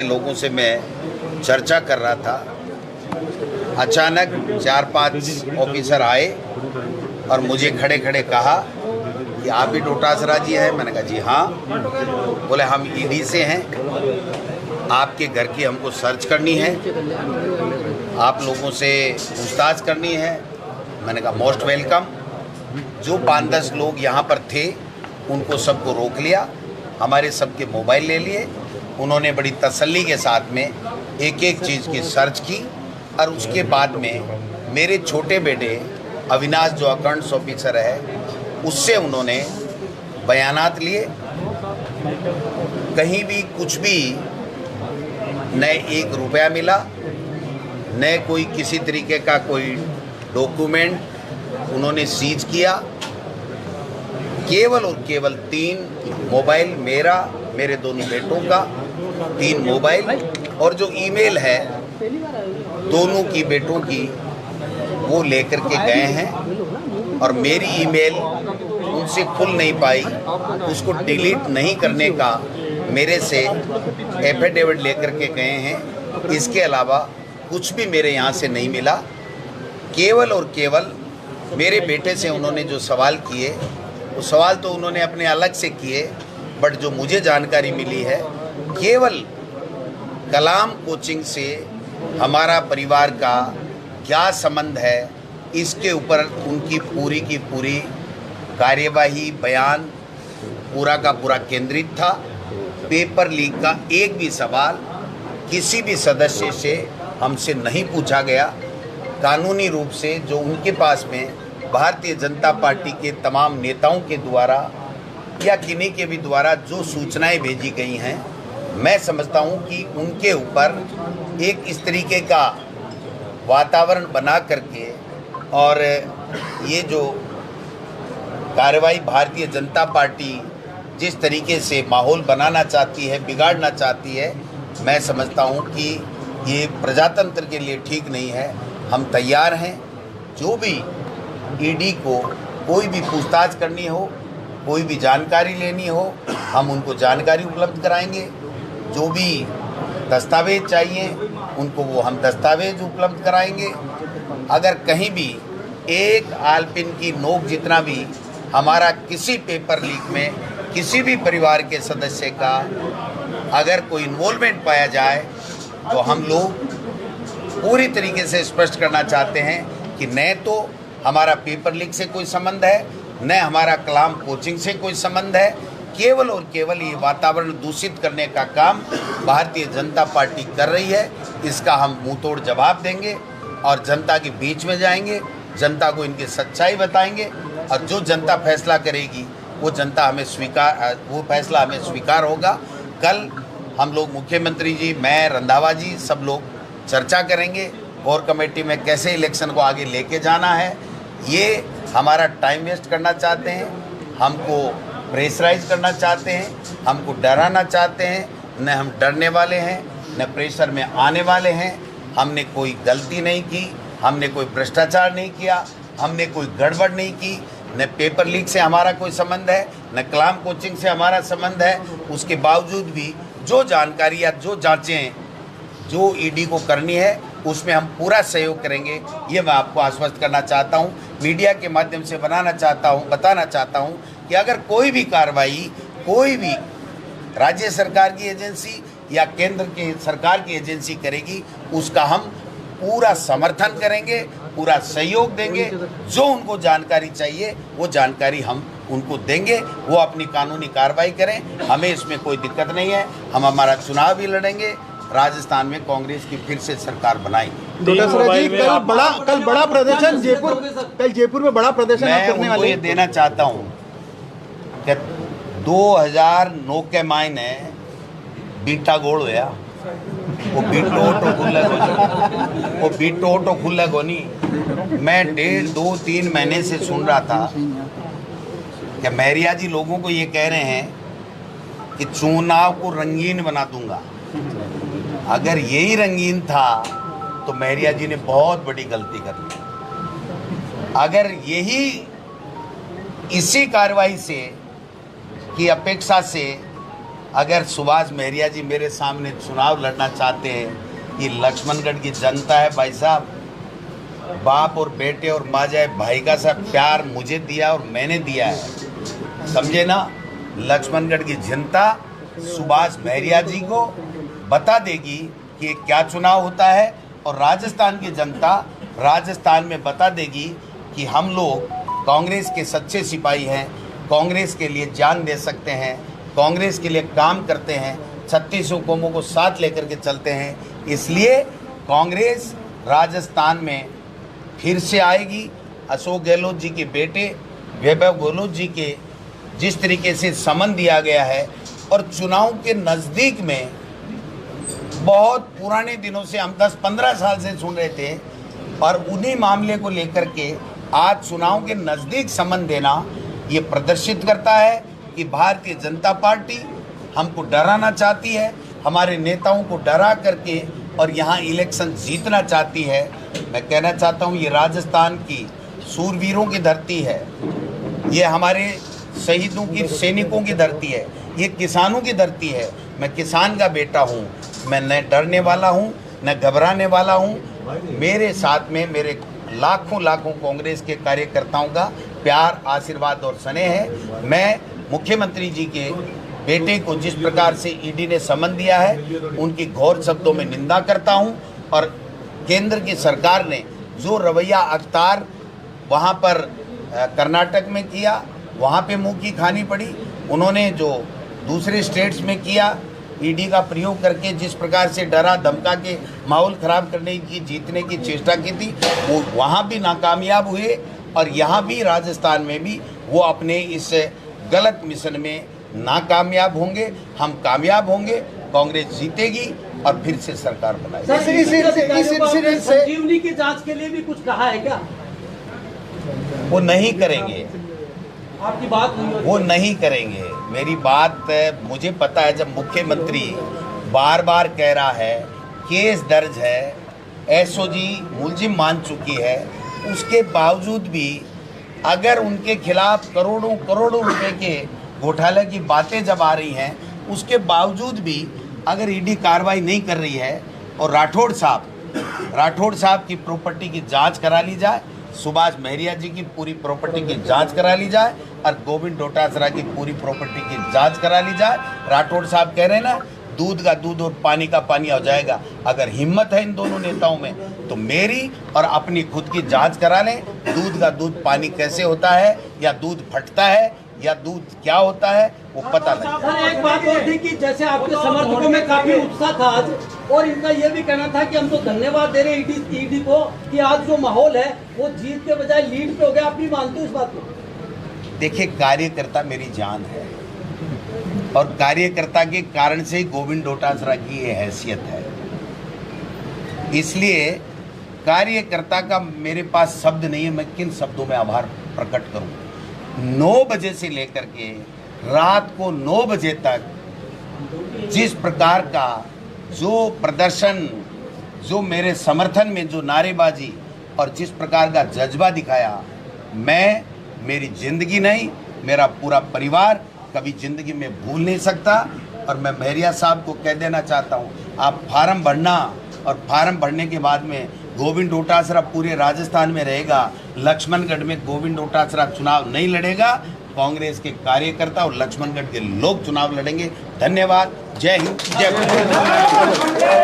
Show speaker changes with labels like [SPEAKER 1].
[SPEAKER 1] लोगों से मैं चर्चा कर रहा था। अचानक 4-5 ऑफिसर आए और मुझे खड़े खड़े कहा कि आप ही डोटासरा जी हैं। मैंने कहा जी हाँ। बोले हम ईडी से हैं, आपके घर की हमको सर्च करनी है, आप लोगों से पूछताछ करनी है। मैंने कहा मोस्ट वेलकम। जो 5-10 लोग यहाँ पर थे उनको सबको रोक लिया, हमारे सबके मोबाइल ले लिए। उन्होंने बड़ी तसल्ली के साथ में एक एक चीज़ की सर्च की और उसके बाद में मेरे छोटे बेटे अविनाश जो अकाउंट्स ऑफिसर है उससे उन्होंने बयानात लिए। कहीं भी कुछ भी न 1 रुपया मिला, न कोई किसी तरीके का कोई डॉक्यूमेंट उन्होंने सीज किया। केवल और केवल 3 मोबाइल, मेरे दोनों बेटों का 3 मोबाइल और जो ईमेल है दोनों की बेटों की वो लेकर के गए हैं। और मेरी ईमेल उनसे खुल नहीं पाई, उसको डिलीट नहीं करने का मेरे से एफिडेविट लेकर के गए हैं। इसके अलावा कुछ भी मेरे यहाँ से नहीं मिला। केवल और केवल मेरे बेटे से उन्होंने जो सवाल किए वो सवाल तो उन्होंने अपने अलग से किए, बट जो मुझे जानकारी मिली है केवल कलाम कोचिंग से हमारा परिवार का क्या संबंध है, इसके ऊपर उनकी पूरी की पूरी कार्यवाही, बयान पूरा का पूरा केंद्रित था। पेपर लीक का एक भी सवाल किसी भी सदस्य से हमसे नहीं पूछा गया। कानूनी रूप से जो उनके पास में भारतीय जनता पार्टी के तमाम नेताओं के द्वारा या किन्हीं के भी द्वारा जो सूचनाएं भेजी गई हैं, मैं समझता हूं कि उनके ऊपर एक इस तरीके का वातावरण बना करके और ये जो कार्रवाई भारतीय जनता पार्टी जिस तरीके से माहौल बनाना चाहती है, बिगाड़ना चाहती है, मैं समझता हूं कि ये प्रजातंत्र के लिए ठीक नहीं है। हम तैयार हैं, जो भी ईडी को कोई भी पूछताछ करनी हो, कोई भी जानकारी लेनी हो, हम उनको जानकारी उपलब्ध कराएंगे। जो भी दस्तावेज चाहिए उनको वो हम दस्तावेज उपलब्ध कराएंगे। अगर कहीं भी एक आलपिन की नोक जितना भी हमारा किसी पेपर लीक में किसी भी परिवार के सदस्य का अगर कोई इन्वॉल्वमेंट पाया जाए तो हम लोग पूरी तरीके से स्पष्ट करना चाहते हैं कि न तो हमारा पेपर लीक से कोई संबंध है, न हमारा कलाम कोचिंग से कोई संबंध है। केवल और केवल ये वातावरण दूषित करने का काम भारतीय जनता पार्टी कर रही है। इसका हम मुंहतोड़ जवाब देंगे और जनता के बीच में जाएंगे, जनता को इनकी सच्चाई बताएंगे और जो जनता फैसला करेगी वो फैसला हमें स्वीकार होगा। कल हम लोग मुख्यमंत्री जी, मैं, रंधावा जी, सब लोग चर्चा करेंगे कोर कमेटी में कैसे इलेक्शन को आगे लेके जाना है। ये हमारा टाइम वेस्ट करना चाहते हैं, हमको प्रेशराइज करना चाहते हैं, हमको डराना चाहते हैं। न हम डरने वाले हैं, न प्रेशर में आने वाले हैं। हमने कोई गलती नहीं की, हमने कोई भ्रष्टाचार नहीं किया, हमने कोई गड़बड़ नहीं की। न पेपर लीक से हमारा कोई संबंध है, न कलाम कोचिंग से हमारा संबंध है। उसके बावजूद भी जो जानकारी या जो जांचें जो ईडी को करनी है उसमें हम पूरा सहयोग करेंगे। ये मैं आपको आश्वस्त करना चाहता हूँ, मीडिया के माध्यम से बताना चाहता हूँ कि अगर कोई भी कार्रवाई कोई भी राज्य सरकार की एजेंसी या केंद्र की सरकार की एजेंसी करेगी उसका हम पूरा समर्थन करेंगे, पूरा सहयोग देंगे। जो उनको जानकारी चाहिए वो जानकारी हम उनको देंगे, वो अपनी कानूनी कार्रवाई करें। हमें इसमें कोई दिक्कत नहीं है। हम हमारा चुनाव भी लड़ेंगे, राजस्थान में कांग्रेस की फिर से सरकार बनाएंगी।
[SPEAKER 2] डोटासरा जी, कल बड़ा प्रदर्शन जयपुर में बड़ा प्रदर्शन
[SPEAKER 1] मैं उनको ये देना चाहता हूँ कि 2009 के मायने बीटा गोड़ होया, वो बीटो ऑटो खुले को नहीं। मैं 1.5-2-3 महीने से सुन रहा था कि मैरिया जी लोगों को ये कह रहे हैं कि चुनाव को रंगीन बना दूंगा। अगर यही रंगीन था तो मैरिया जी ने बहुत बड़ी गलती कर ली। अगर यही इसी कार्रवाई से की अपेक्षा से अगर सुभाष महरिया जी मेरे सामने चुनाव लड़ना चाहते हैं, ये लक्ष्मणगढ़ की जनता है भाई साहब, बाप और बेटे और माँ जाए भाई का सा प्यार मुझे दिया और मैंने दिया है, समझे ना। लक्ष्मणगढ़ की जनता सुभाष महरिया जी को बता देगी कि ये क्या चुनाव होता है, और राजस्थान की जनता राजस्थान में बता देगी कि हम लोग कांग्रेस के सच्चे सिपाही हैं, कांग्रेस के लिए जान दे सकते हैं, कांग्रेस के लिए काम करते हैं, 36 कौमों को साथ लेकर के चलते हैं। इसलिए कांग्रेस राजस्थान में फिर से आएगी। अशोक गहलोत जी के बेटे वैभव गहलोत जी के जिस तरीके से समन दिया गया है, और चुनाव के नज़दीक में बहुत पुराने दिनों से हम 10-15 साल से सुन रहे थे, और उन्हीं मामले को लेकर के आज चुनाव के नज़दीक समन देना ये प्रदर्शित करता है कि भारतीय जनता पार्टी हमको डराना चाहती है, हमारे नेताओं को डरा करके और यहाँ इलेक्शन जीतना चाहती है। मैं कहना चाहता हूँ ये राजस्थान की सूरवीरों की धरती है, ये हमारे शहीदों की सैनिकों की धरती है, ये किसानों की धरती है। मैं किसान का बेटा हूँ, मैं न डरने वाला हूँ न घबराने वाला हूँ। मेरे साथ में मेरे लाखों लाखों कांग्रेस के कार्यकर्ताओं का प्यार, आशीर्वाद और स्नेह है। मैं मुख्यमंत्री जी के बेटे को जिस प्रकार से ईडी ने समन दिया है, उनकी घोर शब्दों में निंदा करता हूं, और केंद्र की सरकार ने जो रवैया अख्तार वहां पर कर्नाटक में किया, वहां पे मुंह की खानी पड़ी। उन्होंने जो दूसरे स्टेट्स में किया, ईडी का प्रयोग करके जिस प्रकार से डरा धमका के माहौल ख़राब करने की, जीतने की चेष्टा की थी, वो वहाँ भी नाकामयाब हुए, और यहाँ भी राजस्थान में भी वो अपने इस गलत मिशन में नाकामयाब होंगे। हम कामयाब होंगे, कांग्रेस जीतेगी और फिर से सरकार बनाएगी।
[SPEAKER 3] संजीवनी की जांच के लिए भी कुछ कहा है क्या?
[SPEAKER 1] वो नहीं करेंगे,
[SPEAKER 3] आपकी बात नहीं,
[SPEAKER 1] वो नहीं करेंगे। मेरी बात मुझे पता है, जब मुख्यमंत्री बार बार कह रहा है केस दर्ज है, एसओजी मुलजिम मान चुकी है, उसके बावजूद भी अगर उनके खिलाफ करोड़ों करोड़ों रुपए के घोटाले की बातें जब आ रही हैं, उसके बावजूद भी अगर ईडी कार्रवाई नहीं कर रही है, और राठौड़ साहब की प्रॉपर्टी की जांच करा ली जाए, सुभाष महरिया जी की पूरी प्रॉपर्टी की जांच करा ली जाए, और गोविंद डोटासरा की पूरी प्रॉपर्टी की जांच करा ली जाए। राठौड़ साहब कह रहे हैं ना, दूध का दूध और पानी का पानी हो जाएगा। अगर हिम्मत है इन दोनों नेताओं में, तो मेरी और अपनी खुद की जांच करा लें। दूध का दूध पानी कैसे होता है, या दूध फटता है, या दूध क्या होता है, वो पता नहीं।
[SPEAKER 3] सर एक बात और थी कि जैसे आपके समर्थकों में काफी उत्साह था आज, और इनका ये भी कहना था कि हम तो धन्यवाद दे रहे हैं ईडी को कि आज जो माहौल है वो जीत के बजाय लीड पे हो गया। आप भी मानते हो इस बात को?
[SPEAKER 1] देखिए, कार्यकर्ता मेरी जान है, और कार्यकर्ता के कारण से गोविंद डोटासरा की ये हैसियत है। इसलिए कार्यकर्ता का मेरे पास शब्द नहीं है, मैं किन शब्दों में आभार प्रकट करूं। 9 बजे से लेकर के रात को 9 बजे तक जिस प्रकार का जो प्रदर्शन, जो मेरे समर्थन में जो नारेबाजी और जिस प्रकार का जज्बा दिखाया, मैं मेरी जिंदगी नहीं, मेरा पूरा परिवार कभी जिंदगी में भूल नहीं सकता। और मैं महरिया साहब को कह देना चाहता हूँ, आप फार्म भरना, और फार्म भरने के बाद में गोविंद डोटासरा पूरे राजस्थान में रहेगा, लक्ष्मणगढ़ में गोविंद डोटासरा चुनाव नहीं लड़ेगा। कांग्रेस के कार्यकर्ता और लक्ष्मणगढ़ के लोग चुनाव लड़ेंगे। धन्यवाद। जय हिंद, जय भारत।